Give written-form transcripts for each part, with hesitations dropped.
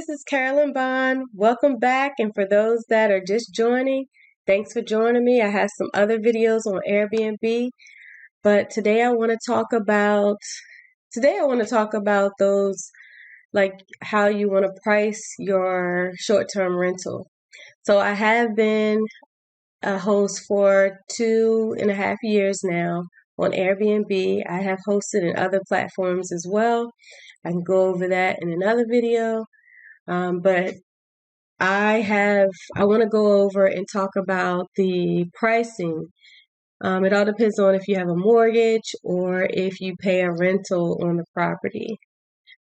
this is Carolyn Bond. Welcome back. And for those that are just joining, thanks for joining me. I have some other videos on Airbnb, but today I want to talk about those, like how you want to price your short-term rental. So I have been a host for 2.5 years now on Airbnb. I have hosted in other platforms as well. I can go over that in another video. But I want to go over and talk about the pricing. It all depends on if you have a mortgage or if you pay a rental on the property.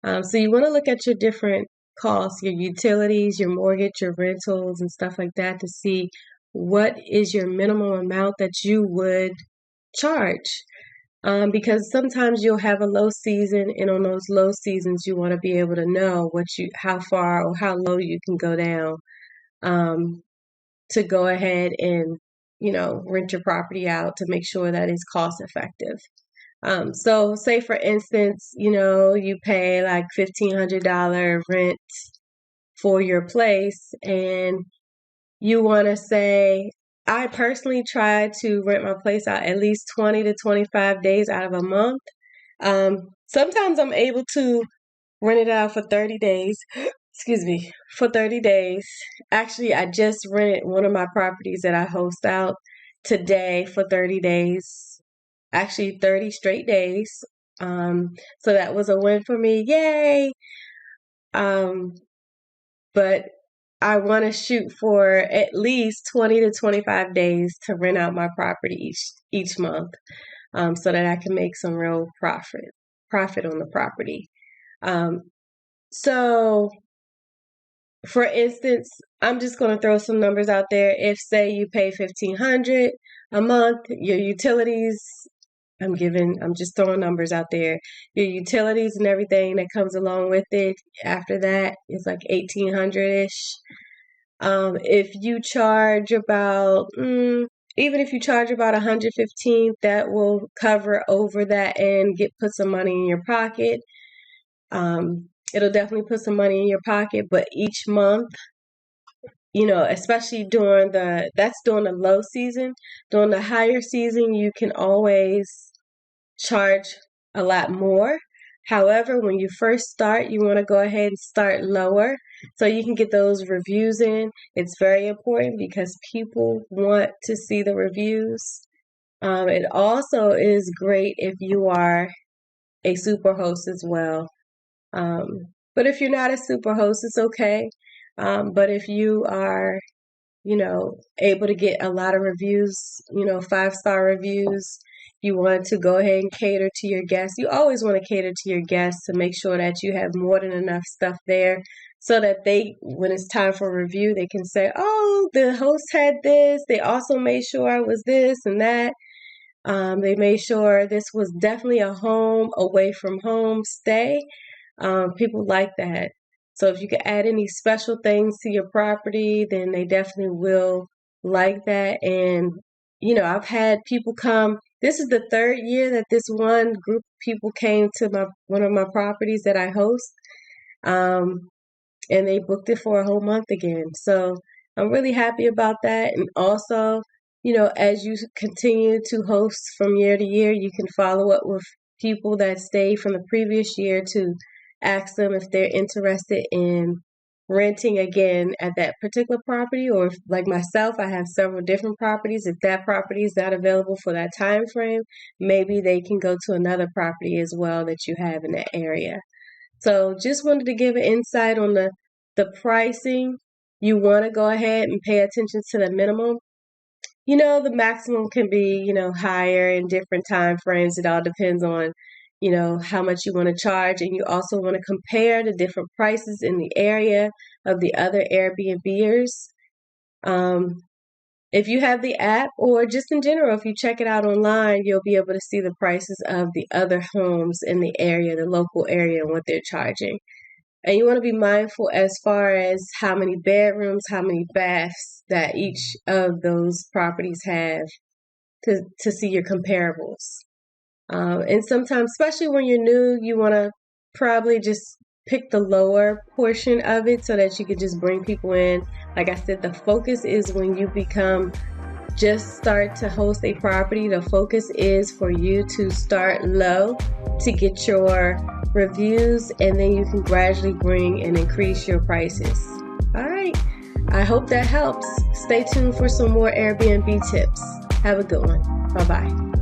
So you want to look at your different costs, your utilities, your mortgage, your rentals, and stuff like that to see what is your minimum amount that you would charge. Because sometimes you'll have a low season, and on those low seasons, you want to be able to know how far or how low you can go down to go ahead and, rent your property out to make sure that it's cost effective. So say for instance, you pay like $1,500 rent for your place, and you want to say, I personally try to rent my place out at least 20 to 25 days out of a month. Sometimes I'm able to rent it out for 30 days. Excuse me, for 30 days. Actually, I just rented one of my properties that I host out today for 30 days. Actually, 30 straight days. So that was a win for me. Yay! But I want to shoot for at least 20 to 25 days to rent out my property each month, so that I can make some real profit on the property. So for instance, I'm just going to throw some numbers out there. If say you pay $1,500 a month, your utilities, I'm just throwing numbers out there. Your utilities and everything that comes along with it after that is like $1,800-ish. If you charge about, even if you charge about $115, that will cover over that and put some money in your pocket. It'll definitely put some money in your pocket, but each month, especially during the low season. During the higher season, you can always charge a lot more. However, when you first start, you want to go ahead and start lower so you can get those reviews in. It's very important because people want to see the reviews. It also is great if you are a super host as well. But if you're not a super host, it's okay. But if you are, able to get a lot of reviews, 5-star reviews, you want to go ahead and cater to your guests. You always want to cater to your guests to make sure that you have more than enough stuff there so that when it's time for review, they can say, oh, the host had this. They also made sure I was this and that. They made sure this was definitely a home away from home stay. People like that. So if you can add any special things to your property, then they definitely will like that. And, I've had people come. This is the third year that this one group of people came to one of my properties that I host. And they booked it for a whole month again. So I'm really happy about that. And also, as you continue to host from year to year, you can follow up with people that stayed from the previous year to ask them if they're interested in renting again at that particular property, or if, like myself, I have several different properties. If that property is not available for that time frame, maybe they can go to another property as well that you have in that area. So just wanted to give an insight on the pricing. You want to go ahead and pay attention to the minimum. The maximum can be, higher in different time frames. It all depends on, how much you want to charge. And you also want to compare the different prices in the area of the other Airbnbers. If you have the app, or just in general, if you check it out online, you'll be able to see the prices of the other homes in the area, the local area, and what they're charging. And you want to be mindful as far as how many bedrooms, how many baths that each of those properties have to see your comparables. And sometimes, especially when you're new, you want to probably just pick the lower portion of it so that you can just bring people in. Like I said, the focus is when you just start to host a property. The focus is for you to start low to get your reviews, and then you can gradually bring and increase your prices. All right. I hope that helps. Stay tuned for some more Airbnb tips. Have a good one. Bye-bye.